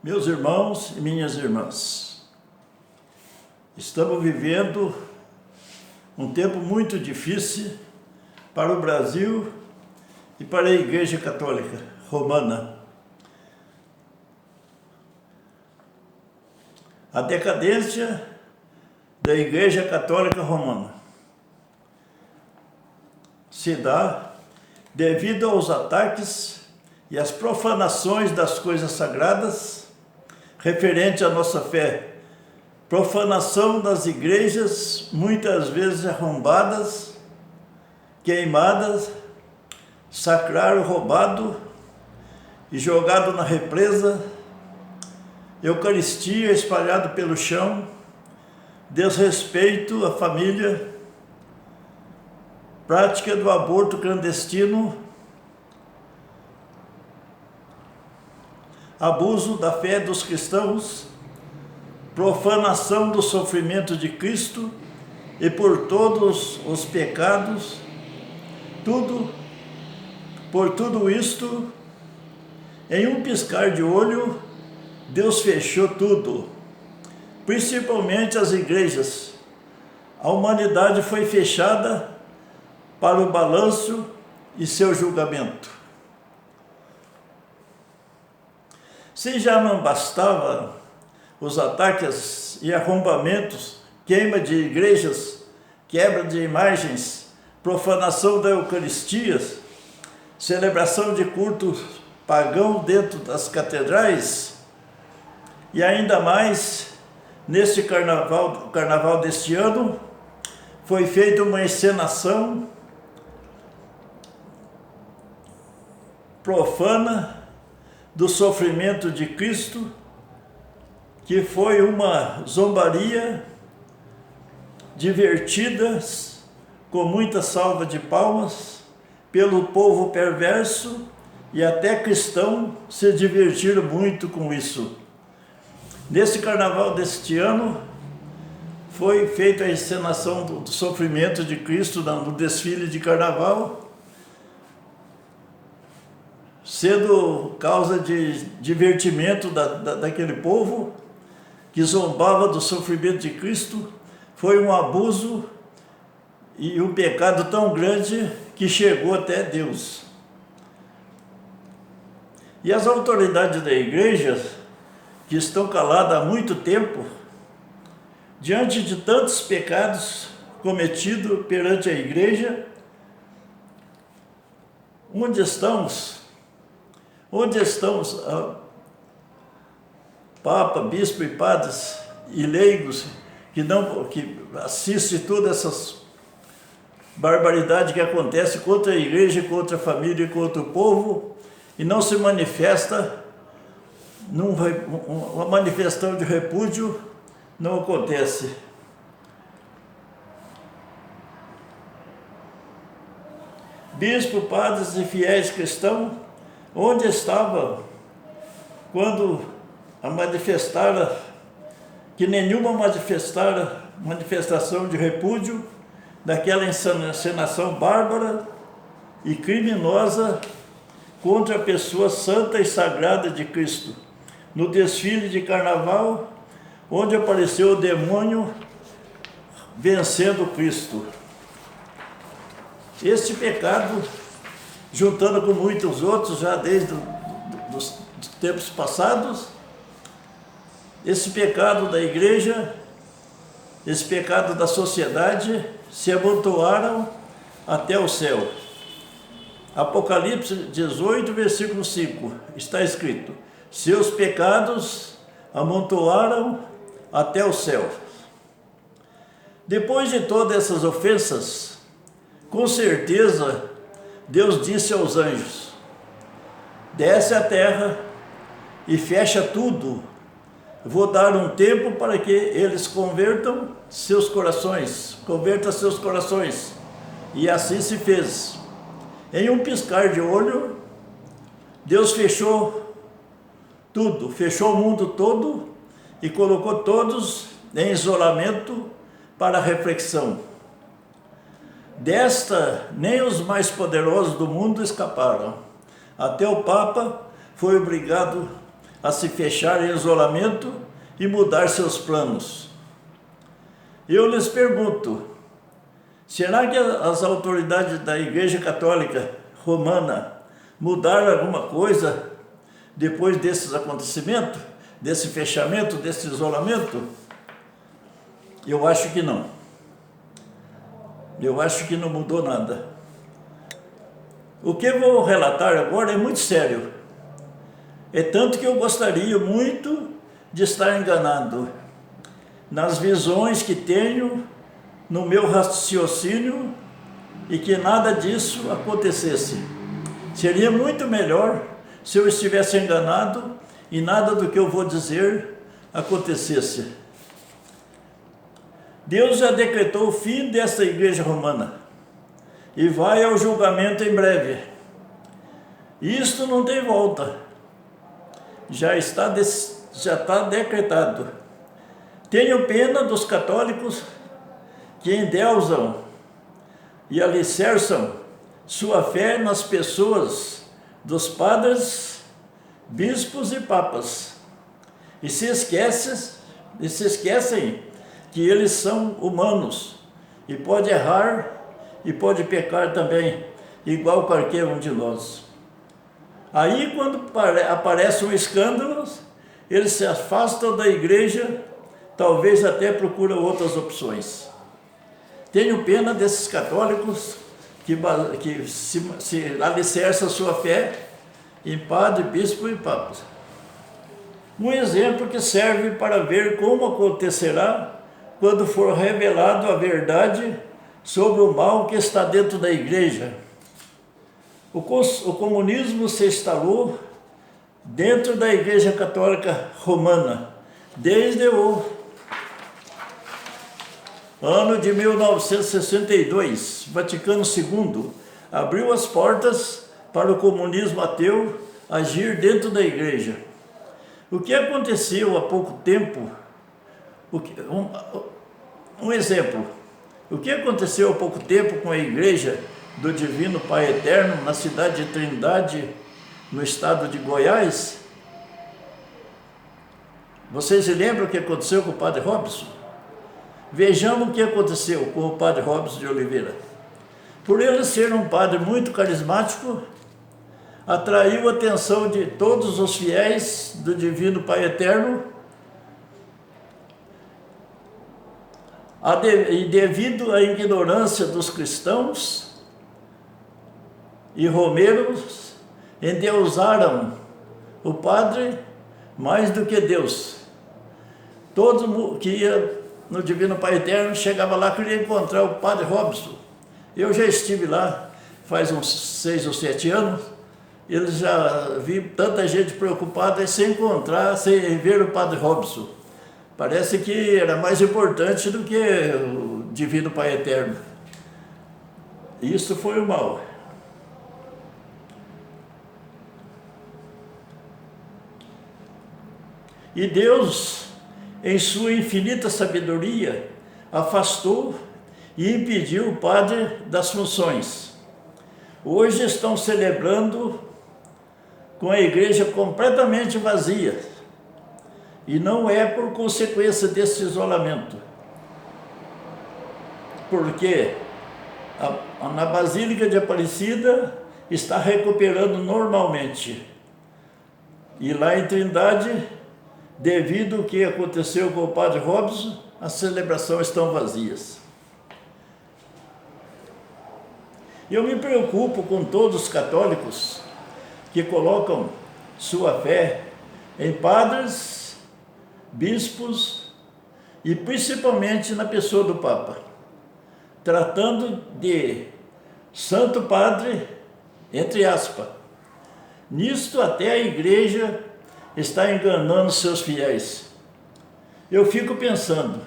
Meus irmãos e minhas irmãs, estamos vivendo um tempo muito difícil para o Brasil e para a Igreja Católica Romana. A decadência da Igreja Católica Romana se dá devido aos ataques e às profanações das coisas sagradas referente à nossa fé, profanação das igrejas, muitas vezes arrombadas, queimadas, sacrário roubado e jogado na represa, Eucaristia espalhado pelo chão, desrespeito à família, prática do aborto clandestino, abuso da fé dos cristãos, profanação do sofrimento de Cristo e por todos os pecados, por tudo isto, em um piscar de olho, Deus fechou tudo, principalmente as igrejas. A humanidade foi fechada para o balanço e seu julgamento. Se já não bastava os ataques e arrombamentos, queima de igrejas, quebra de imagens, profanação da Eucaristia, celebração de culto pagão dentro das catedrais, e ainda mais, neste carnaval deste ano, foi feita uma encenação profana do sofrimento de Cristo, que foi uma zombaria divertida, com muita salva de palmas, pelo povo perverso, e até cristão se divertiram muito com isso. Nesse carnaval deste ano, foi feita a encenação do sofrimento de Cristo no desfile de carnaval, sendo causa de divertimento daquele povo que zombava do sofrimento de Cristo. Foi um abuso e um pecado tão grande que chegou até Deus. E as autoridades da igreja, que estão caladas há muito tempo, diante de tantos pecados cometidos perante a igreja, onde estamos, Papa, Bispo e padres e leigos que assistem todas essas barbaridades que acontecem contra a igreja, contra a família e contra o povo, e não se manifesta, uma manifestação de repúdio não acontece. Bispo, padres e fiéis cristãos, onde estava quando a manifestaram, que nenhuma manifestação de repúdio daquela encenação bárbara e criminosa contra a pessoa santa e sagrada de Cristo, no desfile de carnaval, onde apareceu o demônio vencendo Cristo. Este pecado, juntando com muitos outros, já desde os tempos passados, esse pecado da igreja, esse pecado da sociedade, se amontoaram até o céu. Apocalipse 18, versículo 5, está escrito: seus pecados amontoaram até o céu. Depois de todas essas ofensas, com certeza, Deus disse aos anjos: desce à terra e fecha tudo. Vou dar um tempo para que eles convertam seus corações. E assim se fez. Em um piscar de olho, Deus fechou tudo, fechou o mundo todo e colocou todos em isolamento para reflexão. Desta, nem os mais poderosos do mundo escaparam. Até o Papa foi obrigado a se fechar em isolamento e mudar seus planos. Eu lhes pergunto, será que as autoridades da Igreja Católica Romana mudaram alguma coisa depois desses acontecimentos, desse fechamento, desse isolamento? Eu acho que não. Eu acho que não mudou nada. O que eu vou relatar agora é muito sério. É tanto que eu gostaria muito de estar enganado nas visões que tenho, no meu raciocínio, e que nada disso acontecesse. Seria muito melhor se eu estivesse enganado e nada do que eu vou dizer acontecesse. Deus já decretou o fim desta igreja romana e vai ao julgamento em breve. Isto não tem volta. Já está decretado. Tenho pena dos católicos que endeusam e alicerçam sua fé nas pessoas dos padres, bispos e papas, e se esquecem que eles são humanos e pode errar e pode pecar também, igual qualquer um de nós. Aí, quando aparece um escândalo, eles se afastam da igreja, talvez até procuram outras opções. Tenho pena desses católicos que se alicerçam a sua fé em padre, bispo e papas. Um exemplo que serve para ver como acontecerá quando for revelado a verdade sobre o mal que está dentro da igreja. O comunismo se instalou dentro da Igreja Católica Romana desde o ano de 1962. Vaticano II abriu as portas para o comunismo ateu agir dentro da igreja. O que aconteceu há pouco tempo, um exemplo, o que aconteceu há pouco tempo com a igreja do Divino Pai Eterno na cidade de Trindade, no estado de Goiás? Vocês se lembram o que aconteceu com o padre Robson? Vejamos o que aconteceu com o padre Robson de Oliveira. Por ele ser um padre muito carismático, atraiu a atenção de todos os fiéis do Divino Pai Eterno, e devido à ignorância dos cristãos e romeiros, endeusaram o padre mais do que Deus. Todo mundo que ia no Divino Pai Eterno chegava lá, queria encontrar o padre Robson. Eu já estive lá faz uns 6 ou 7 anos, eu já vi tanta gente preocupada sem encontrar, sem ver o padre Robson. Parece que era mais importante do que o Divino Pai Eterno. Isso foi o mal. E Deus, em sua infinita sabedoria, afastou e impediu o padre das funções. Hoje estão celebrando com a igreja completamente vazia. E não é por consequência desse isolamento. Porque na Basílica de Aparecida está recuperando normalmente. E lá em Trindade, devido ao que aconteceu com o padre Robson, as celebrações estão vazias. Eu me preocupo com todos os católicos que colocam sua fé em padres, bispos e principalmente na pessoa do Papa, tratando de Santo Padre, entre aspas. Nisto até a igreja está enganando seus fiéis. Eu fico pensando,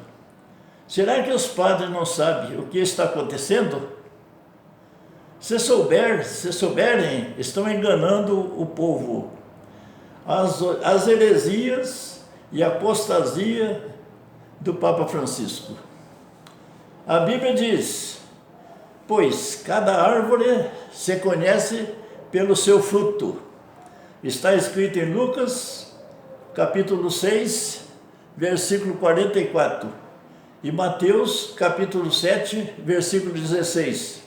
será que os padres não sabem o que está acontecendo? Se souberem, estão enganando o povo. As heresias e a apostasia do Papa Francisco. A Bíblia diz, pois cada árvore se conhece pelo seu fruto. Está escrito em Lucas, capítulo 6, versículo 44. E Mateus, capítulo 7, versículo 16.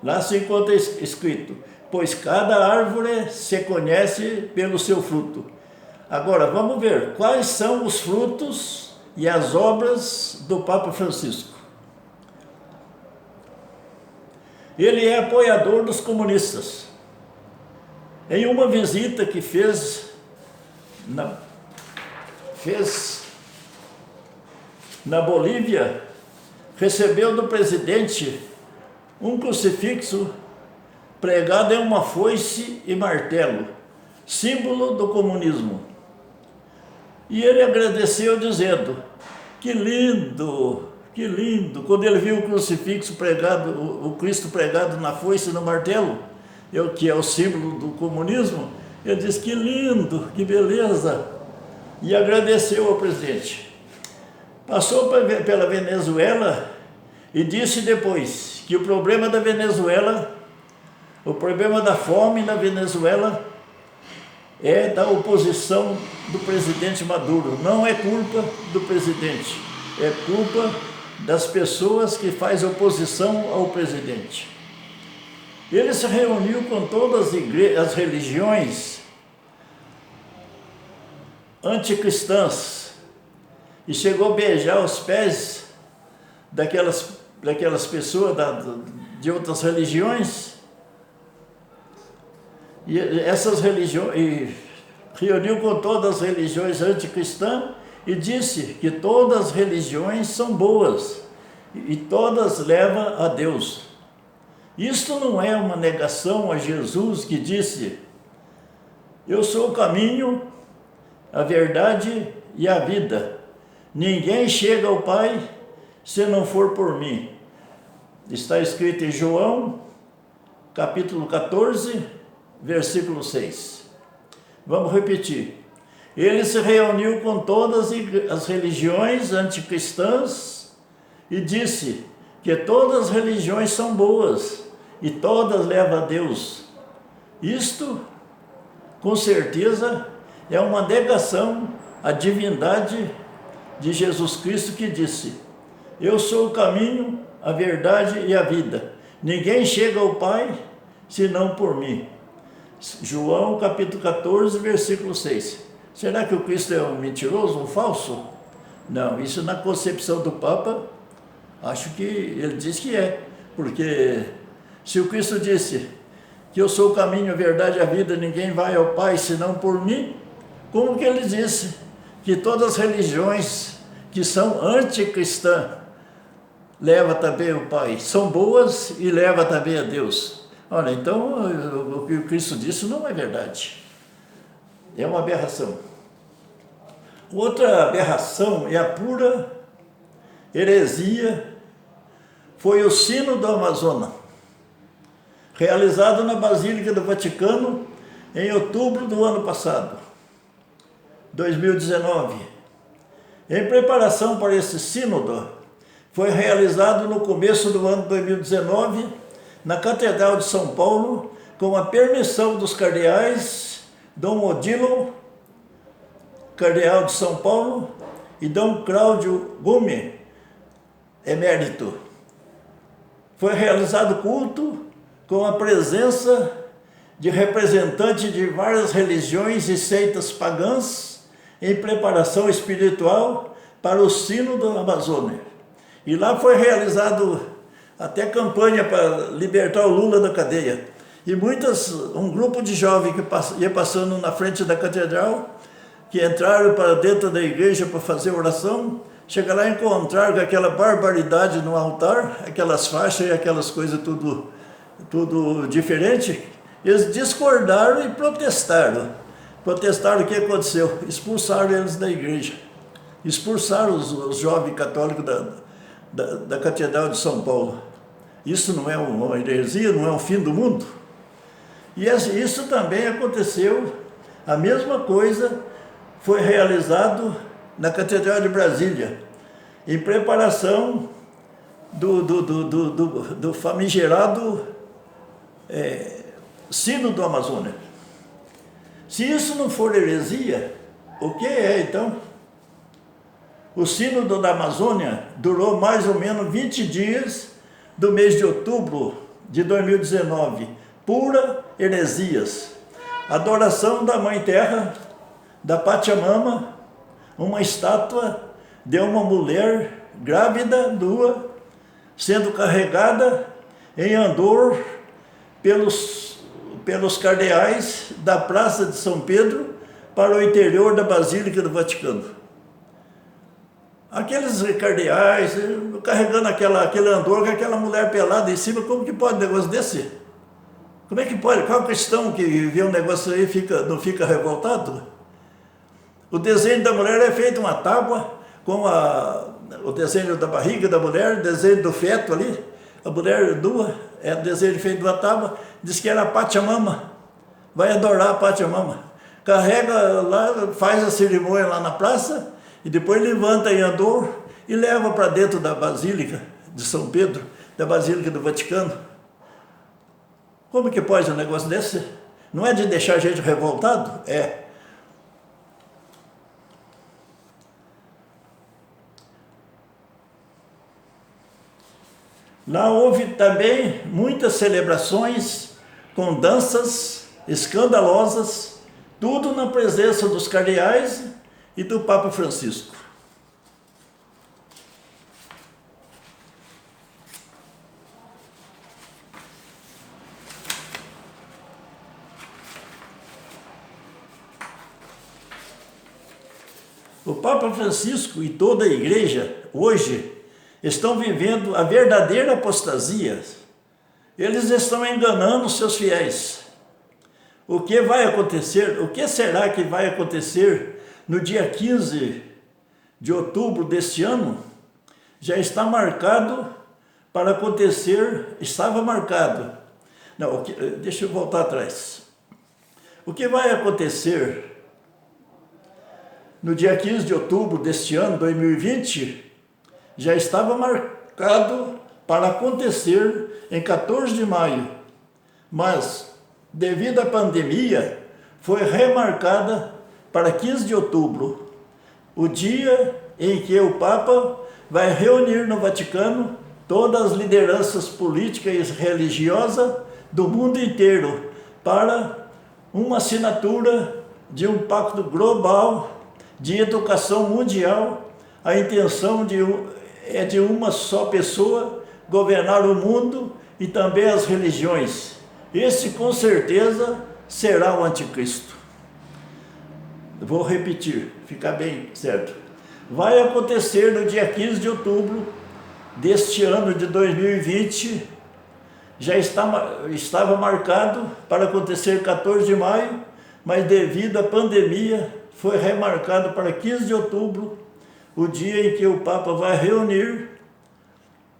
Lá se encontra escrito: pois cada árvore se conhece pelo seu fruto. Agora, vamos ver quais são os frutos e as obras do Papa Francisco. Ele é apoiador dos comunistas. Em uma visita que fez na Bolívia, recebeu do presidente um crucifixo pregado em uma foice e martelo, símbolo do comunismo. E ele agradeceu dizendo: que lindo, que lindo. Quando ele viu o crucifixo pregado, o Cristo pregado na foice e no martelo, que é o símbolo do comunismo, ele disse: que lindo, que beleza. E agradeceu ao presidente. Passou pela Venezuela e disse depois que o problema da Venezuela, o problema da fome na Venezuela, é da oposição do presidente Maduro. Não é culpa do presidente, é culpa das pessoas que fazem oposição ao presidente. Ele se reuniu com todas as religiões anticristãs e chegou a beijar os pés daquelas pessoas de outras religiões. E essas religiões, e reuniu com todas as religiões anticristãs e disse que todas as religiões são boas e todas levam a Deus. Isto não é uma negação a Jesus, que disse: eu sou o caminho, a verdade e a vida. Ninguém chega ao Pai se não for por mim. Está escrito em João, capítulo 14, versículo 6. Vamos repetir. Ele se reuniu com todas as religiões anticristãs e disse que todas as religiões são boas e todas levam a Deus. Isto, com certeza, é uma negação à divindade de Jesus Cristo, que disse: eu sou o caminho, a verdade e a vida. Ninguém chega ao Pai senão por mim. João capítulo 14, versículo 6. Será que o Cristo é um mentiroso, um falso? Não, isso na concepção do Papa, acho que ele diz que é. Porque se o Cristo disse que eu sou o caminho, a verdade e a vida, ninguém vai ao Pai senão por mim, como que ele disse que todas as religiões que são anticristãs levam também ao Pai, são boas e levam também a Deus? Olha, então o que o Cristo disse não é verdade. É uma aberração. Outra aberração é a pura heresia, foi o Sino do Amazonas, realizado na Basílica do Vaticano em outubro do ano passado, 2019. Em preparação para esse sínodo, foi realizado no começo do ano 2019, na Catedral de São Paulo, com a permissão dos cardeais Dom Odilo, cardeal de São Paulo, e Dom Cláudio Gume, emérito. Foi realizado culto com a presença de representantes de várias religiões e seitas pagãs em preparação espiritual para o Sínodo da Amazônia. E lá foi realizado até campanha para libertar o Lula da cadeia. E um grupo de jovens que ia passando na frente da catedral, que entraram para dentro da igreja para fazer oração, chegaram lá e encontraram com aquela barbaridade no altar, aquelas faixas e aquelas coisas tudo diferente. Eles discordaram e protestaram. Protestaram, o que aconteceu? Expulsaram eles da igreja. Expulsaram os jovens católicos da Catedral de São Paulo. Isso não é uma heresia, não é um fim do mundo? E isso também aconteceu, a mesma coisa foi realizado na Catedral de Brasília, em preparação do famigerado Sínodo do Amazônia. Se isso não for heresia, O que é, então? O Sínodo da Amazônia durou mais ou menos 20 dias do mês de outubro de 2019. Pura heresias. Adoração da Mãe Terra, da Pachamama, uma estátua de uma mulher grávida, nua, sendo carregada em andor pelos cardeais da Praça de São Pedro para o interior da Basílica do Vaticano. Aqueles cardeais carregando aquele andor com aquela mulher pelada em cima, como que pode um negócio desse? Como é que pode? Qual cristão que vê um negócio aí não fica revoltado? O desenho da mulher é feito uma tábua com o desenho da barriga da mulher, o desenho do feto ali, a mulher nua, é o desenho feito de uma tábua, diz que era a Pachamama, vai adorar a Pachamama. Carrega lá, faz a cerimônia lá na praça, e depois levanta em andor e leva para dentro da Basílica de São Pedro, da Basílica do Vaticano. Como que pode um negócio desse? Não é de deixar a gente revoltado? É. Lá houve também muitas celebrações com danças escandalosas, tudo na presença dos cardeais e do Papa Francisco. O Papa Francisco e toda a Igreja hoje estão vivendo a verdadeira apostasia. Eles estão enganando seus fiéis. O que vai acontecer? O que será que vai acontecer no dia 15 de outubro deste ano? Já está marcado para acontecer, estava marcado. Não, deixa eu voltar atrás. O que vai acontecer no dia 15 de outubro deste ano, 2020, já estava marcado para acontecer em 14 de maio, mas, devido à pandemia, foi remarcada para 15 de outubro, o dia em que o Papa vai reunir no Vaticano todas as lideranças políticas e religiosas do mundo inteiro para uma assinatura de um pacto global de educação mundial. A intenção é de uma só pessoa governar o mundo e também as religiões. Esse, com certeza, será o anticristo. Vou repetir, fica bem certo. Vai acontecer no dia 15 de outubro deste ano de 2020, já estava marcado para acontecer 14 de maio, mas devido à pandemia foi remarcado para 15 de outubro, o dia em que o Papa vai reunir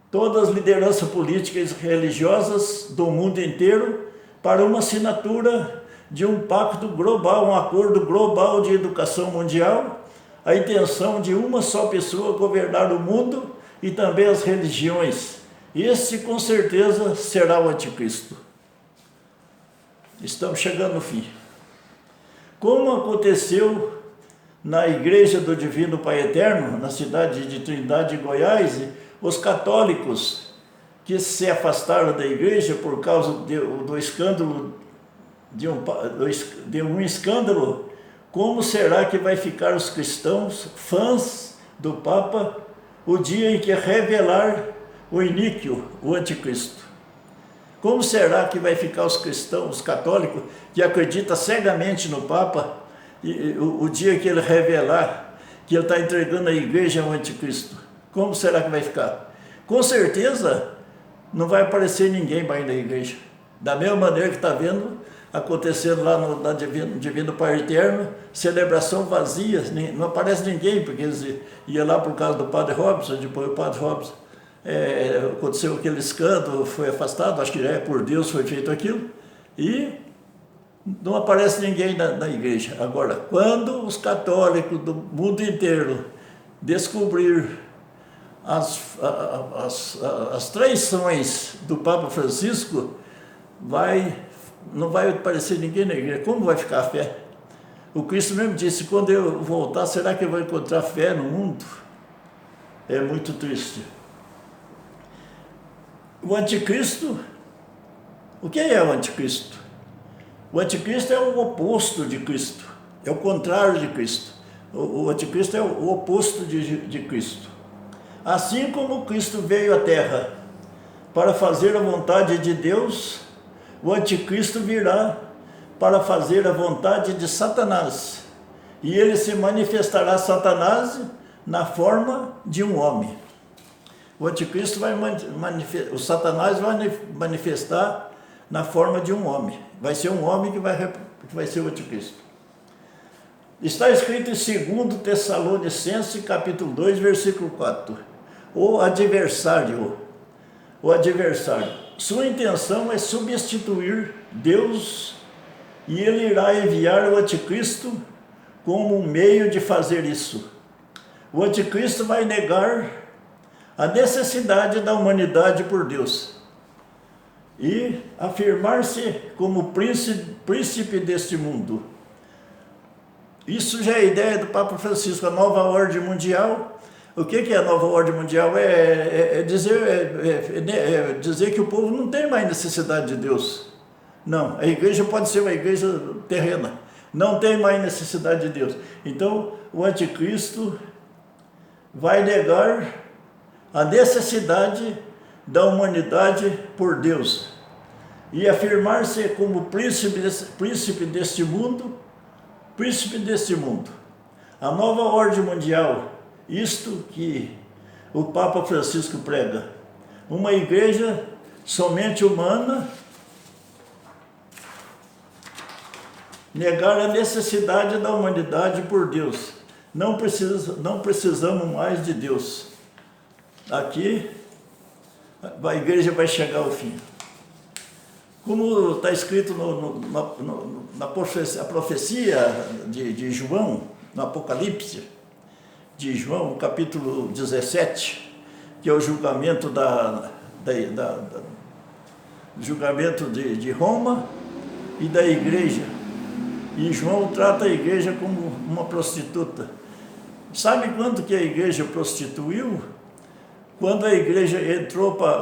todas as lideranças políticas e religiosas do mundo inteiro para uma assinatura de um pacto global, um acordo global de educação mundial, a intenção de uma só pessoa governar o mundo e também as religiões. Esse, com certeza, será o anticristo. Estamos chegando no fim. Como aconteceu na Igreja do Divino Pai Eterno, na cidade de Trindade, Goiás, os católicos que se afastaram da igreja por causa do escândalo, de um escândalo, como será que vai ficar os cristãos, fãs do Papa, o dia em que revelar o iníquo, o anticristo? Como será que vai ficar os cristãos, os católicos, que acreditam cegamente no Papa, e o dia que ele revelar que ele está entregando a igreja ao anticristo? Como será que vai ficar? Com certeza não vai aparecer ninguém mais na igreja. Da mesma maneira que está vendo acontecendo lá no Divino Pai Eterno, celebração vazia, não aparece ninguém, porque eles iam lá por causa do Padre Robson, depois o Padre Robson aconteceu aquele escândalo, foi afastado, acho que por Deus foi feito aquilo, e não aparece ninguém na igreja. Agora, quando os católicos do mundo inteiro descobrir as traições do Papa Francisco, não vai aparecer ninguém na igreja. Como vai ficar a fé? O Cristo mesmo disse, quando eu voltar, será que eu vou encontrar fé no mundo? É muito triste. O anticristo, o que é o anticristo? O anticristo é o oposto de Cristo, é o contrário de Cristo. O anticristo é o oposto de Cristo. Assim como Cristo veio à terra para fazer a vontade de Deus, o anticristo virá para fazer a vontade de Satanás. E ele se manifestará Satanás na forma de um homem. O anticristo o Satanás vai manifestar na forma de um homem. Vai ser um homem que vai ser o anticristo. Está escrito em 2 Tessalonicenses, capítulo 2, versículo 4. O adversário. Sua intenção é substituir Deus e ele irá enviar o anticristo como um meio de fazer isso. O anticristo vai negar a necessidade da humanidade por Deus e afirmar-se como príncipe deste mundo. Isso já é a ideia do Papa Francisco, a nova ordem mundial. O que é a nova ordem mundial? É dizer que o povo não tem mais necessidade de Deus. Não, a igreja pode ser uma igreja terrena, não tem mais necessidade de Deus. Então, o anticristo vai negar a necessidade da humanidade por Deus e afirmar-se como príncipe deste mundo. A nova ordem mundial, isto que o Papa Francisco prega, uma igreja somente humana, negar a necessidade da humanidade por Deus. Não precisamos mais de Deus. Aqui a igreja vai chegar ao fim. Como está escrito na profecia de João, no Apocalipse de João, capítulo 17, que é o julgamento julgamento de Roma e da igreja. E João trata a igreja como uma prostituta. Sabe quando que a igreja prostituiu? Quando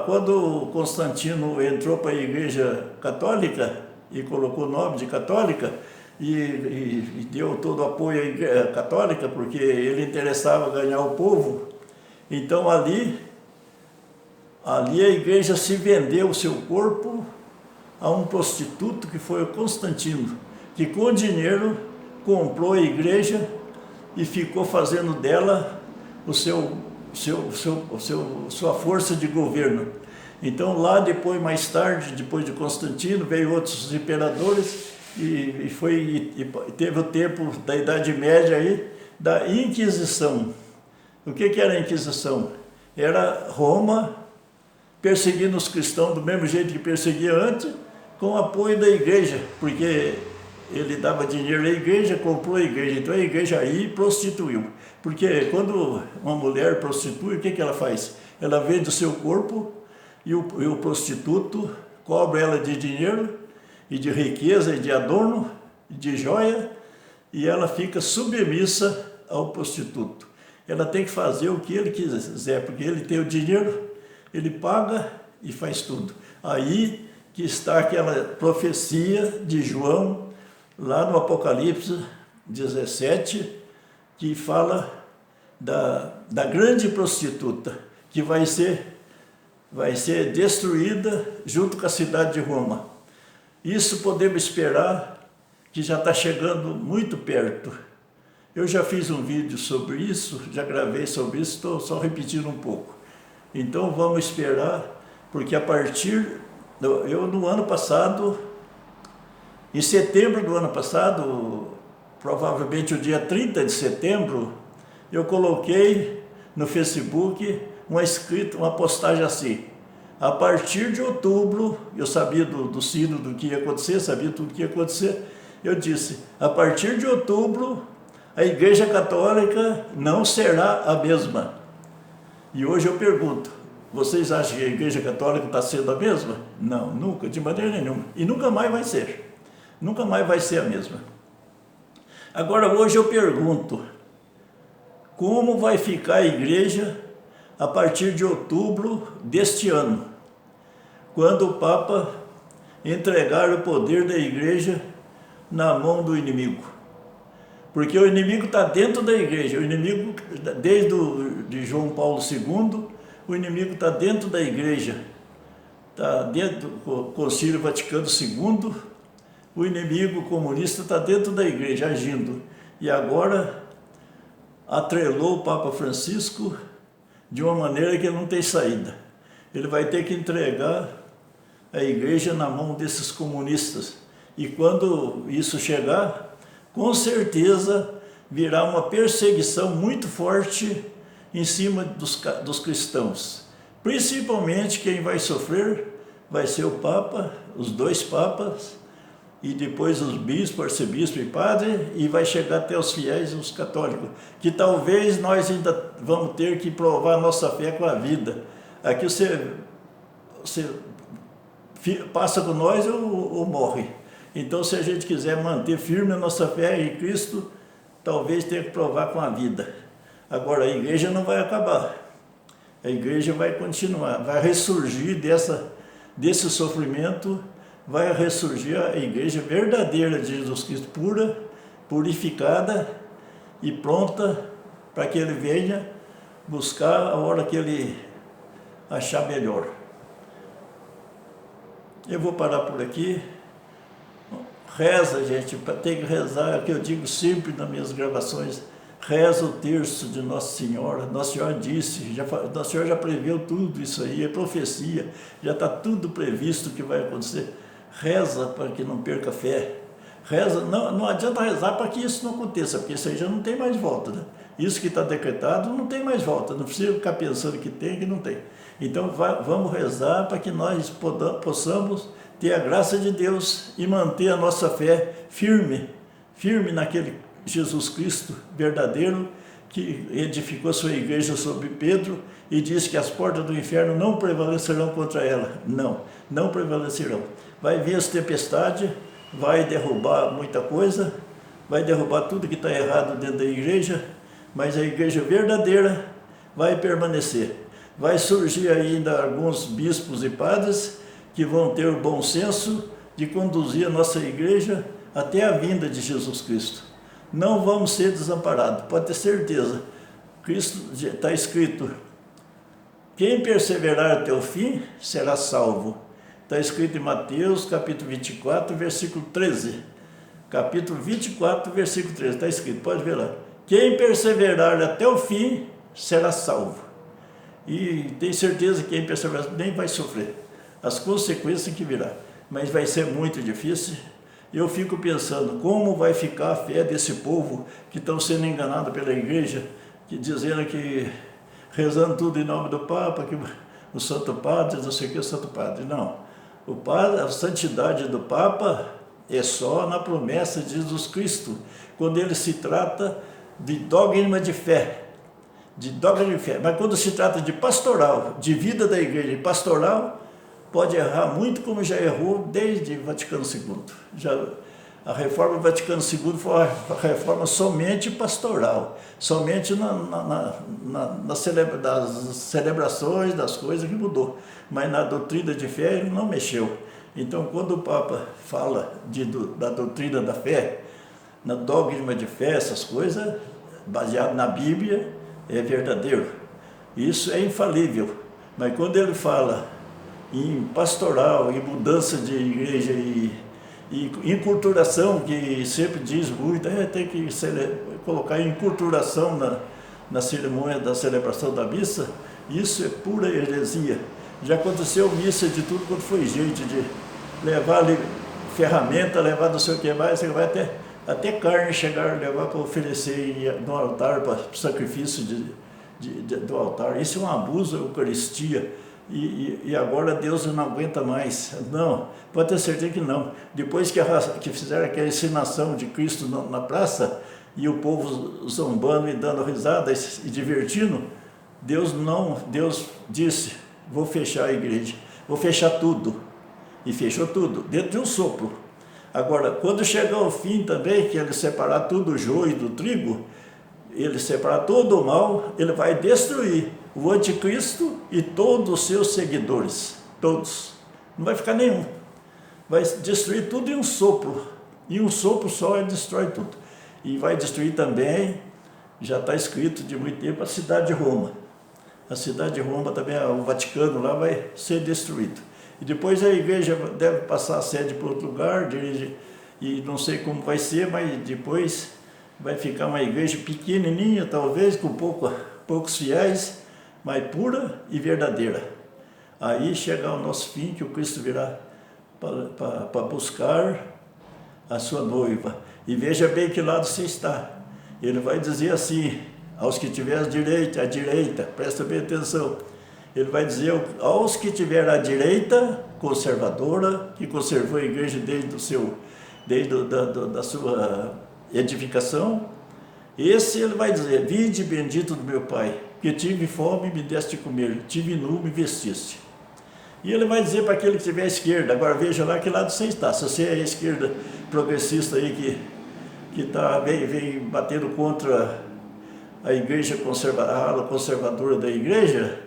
quando Constantino entrou para a igreja católica e colocou o nome de católica e deu todo o apoio à igreja católica, porque ele interessava ganhar o povo, então ali a igreja se vendeu o seu corpo a um prostituto que foi o Constantino, que com dinheiro comprou a igreja e ficou fazendo dela sua força de governo. Então lá mais tarde, depois de Constantino, veio outros imperadores e teve o tempo da Idade Média aí, da Inquisição. O que era a Inquisição? Era Roma perseguindo os cristãos do mesmo jeito que perseguia antes, com o apoio da igreja, porque ele dava dinheiro à igreja, comprou a igreja, então a igreja aí prostituiu. Porque quando uma mulher prostitui, o que ela faz? Ela vende o seu corpo e o prostituto cobra ela de dinheiro e de riqueza e de adorno, e de joia, e ela fica submissa ao prostituto. Ela tem que fazer o que ele quiser, porque ele tem o dinheiro, ele paga e faz tudo. Aí que está aquela profecia de João, lá no Apocalipse 17, que fala da grande prostituta, que vai ser destruída junto com a cidade de Roma. Isso podemos esperar, que já está chegando muito perto. Eu já fiz um vídeo sobre isso, já gravei sobre isso, estou só repetindo um pouco. Então vamos esperar, porque no ano passado, em setembro do ano passado, provavelmente o dia 30 de setembro, eu coloquei no Facebook uma postagem assim: a partir de outubro, eu sabia do signo do que ia acontecer, sabia tudo que ia acontecer, eu disse, a partir de outubro, a Igreja Católica não será a mesma. E hoje eu pergunto, vocês acham que a Igreja Católica está sendo a mesma? Não, nunca, de maneira nenhuma. E nunca mais vai ser. Nunca mais vai ser a mesma. Agora, hoje eu pergunto, como vai ficar a igreja a partir de outubro deste ano, quando o Papa entregar o poder da igreja na mão do inimigo? Porque o inimigo está dentro da igreja, o inimigo, de João Paulo II, o inimigo está dentro da igreja, está dentro do Concílio Vaticano II, o inimigo comunista está dentro da igreja agindo. E agora atrelou o Papa Francisco de uma maneira que não tem saída. Ele vai ter que entregar a igreja na mão desses comunistas. E quando isso chegar, com certeza virá uma perseguição muito forte em cima dos cristãos. Principalmente quem vai sofrer vai ser o Papa, os dois papas, e depois os bispos, arcebispo e padre, e vai chegar até os fiéis, os católicos, que talvez nós ainda vamos ter que provar a nossa fé com a vida. Aqui você passa com nós ou morre. Então, se a gente quiser manter firme a nossa fé em Cristo, talvez tenha que provar com a vida. Agora, a igreja não vai acabar. A igreja vai continuar, vai ressurgir desse sofrimento, vai ressurgir a igreja verdadeira de Jesus Cristo, pura, purificada e pronta para que ele venha buscar a hora que ele achar melhor. Eu vou parar por aqui. Reza, gente, tem que rezar, é o que eu digo sempre nas minhas gravações, reza o terço de Nossa Senhora. Nossa Senhora disse, Nossa Senhora já preveu tudo isso aí, é profecia, já está tudo previsto que vai acontecer. Reza para que não perca a fé. Reza, não adianta rezar para que isso não aconteça, porque isso aí já não tem mais volta, né? Isso que está decretado não tem mais volta, não precisa ficar pensando que tem, que não tem. Então vamos rezar para que nós possamos ter a graça de Deus e manter a nossa fé firme naquele Jesus Cristo verdadeiro, que edificou sua igreja sobre Pedro e disse que as portas do inferno não prevalecerão contra ela. Não prevalecerão. Vai vir as tempestades, vai derrubar muita coisa, vai derrubar tudo que está errado dentro da igreja, mas a igreja verdadeira vai permanecer. Vai surgir ainda alguns bispos e padres que vão ter o bom senso de conduzir a nossa igreja até a vinda de Jesus Cristo. Não vamos ser desamparados, pode ter certeza. Cristo, está escrito, quem perseverar até o fim será salvo. Está escrito em Mateus, capítulo 24, versículo 13. Capítulo 24, versículo 13, está escrito, pode ver lá. Quem perseverar até o fim será salvo. E tem certeza que quem perseverar nem vai sofrer as consequências que virá, mas vai ser muito difícil. Eu fico pensando como vai ficar a fé desse povo que estão sendo enganados pela igreja, que dizendo que rezando tudo em nome do Papa, que o Santo Padre, não sei o que, o Santo Padre. Não, a santidade do Papa é só na promessa de Jesus Cristo, quando ele se trata de dogma de fé. Mas quando se trata de pastoral, de vida da igreja e pastoral, pode errar muito, como já errou desde Vaticano II. A reforma do Vaticano II foi uma reforma somente pastoral, somente das celebrações, das coisas que mudou, mas na doutrina de fé ele não mexeu. Então, quando o Papa fala da doutrina da fé, na dogma de fé, essas coisas, baseado na Bíblia, é verdadeiro. Isso é infalível. Mas quando ele fala em pastoral, em mudança de igreja e enculturação, que sempre diz muito, tem que colocar enculturação na cerimônia da celebração da missa, isso é pura heresia. Já aconteceu missa de tudo quanto foi jeito, de levar ali ferramenta, levar não sei o que mais, você vai até carne chegar a levar para oferecer no altar, para sacrifício do altar. Isso é um abuso da Eucaristia. E agora Deus não aguenta mais. Não, pode ter certeza que não. Depois que fizeram aquela ensinação de Cristo na praça, e o povo zombando e dando risada e divertindo, Deus disse, vou fechar a igreja, vou fechar tudo. E fechou tudo, dentro de um sopro. Agora, quando chegar o fim também, que ele separar tudo o joio do trigo, ele separar todo o mal, ele vai destruir o anticristo e todos os seus seguidores, todos. Não vai ficar nenhum. Vai destruir tudo em um sopro. Em um sopro só ele destrói tudo. E vai destruir também, já está escrito de muito tempo, a cidade de Roma. A cidade de Roma também, o Vaticano lá vai ser destruído. E depois a igreja deve passar a sede para outro lugar, e não sei como vai ser, mas depois vai ficar uma igreja pequenininha, talvez, com poucos fiéis, mas pura e verdadeira. Aí chegar o nosso fim, que o Cristo virá para buscar a sua noiva. E veja bem que lado você está. Ele vai dizer assim, aos que tiverem à direita, presta bem atenção. Ele vai dizer aos que tiverem à direita, conservadora, que conservou a igreja desde da sua edificação, esse ele vai dizer: vinde bendito do meu Pai, que tive fome e me deste de comer, tive nu, me vestiste. E ele vai dizer para aquele que estiver à esquerda, agora veja lá que lado você está. Se você é a esquerda progressista aí vem batendo contra a igreja a ala conservadora da igreja,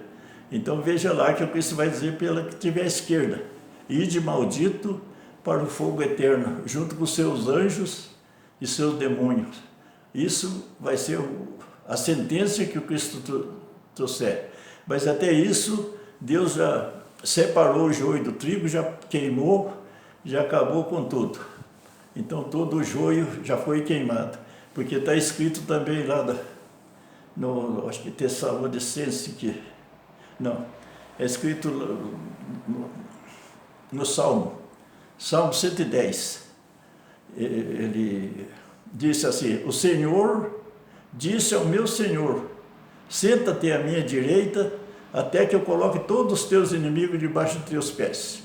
então veja lá que o Cristo vai dizer pela que estiver à esquerda: ide maldito para o fogo eterno, junto com seus anjos e seus demônios. Isso vai ser a sentença que o Cristo trouxer. Mas até isso, Deus já separou o joio do trigo, já queimou, já acabou com tudo. Então todo o joio já foi queimado. Porque está escrito também lá acho que Tessalonicenses, é escrito no Salmo 110. Ele disse assim: o Senhor disse ao meu Senhor: senta-te à minha direita, até que eu coloque todos os teus inimigos debaixo dos teus pés.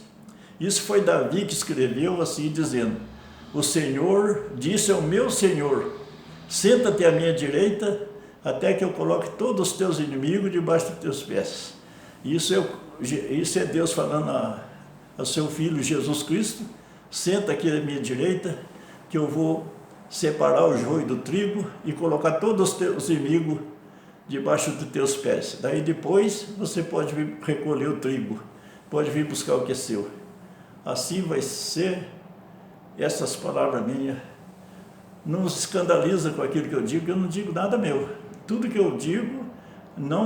Isso foi Davi que escreveu assim, dizendo: o Senhor disse ao meu Senhor: senta-te à minha direita, até que eu coloque todos os teus inimigos debaixo dos teus pés. Isso é Deus falando ao seu Filho Jesus Cristo: senta aqui à minha direita, que eu vou separar o joio do trigo e colocar todos os teus inimigos debaixo dos teus pés. Daí depois você pode vir recolher o trigo, pode vir buscar o que é seu. Assim vai ser. Essas palavras minhas. Não se escandaliza com aquilo que eu digo não digo nada meu. Tudo que eu digo não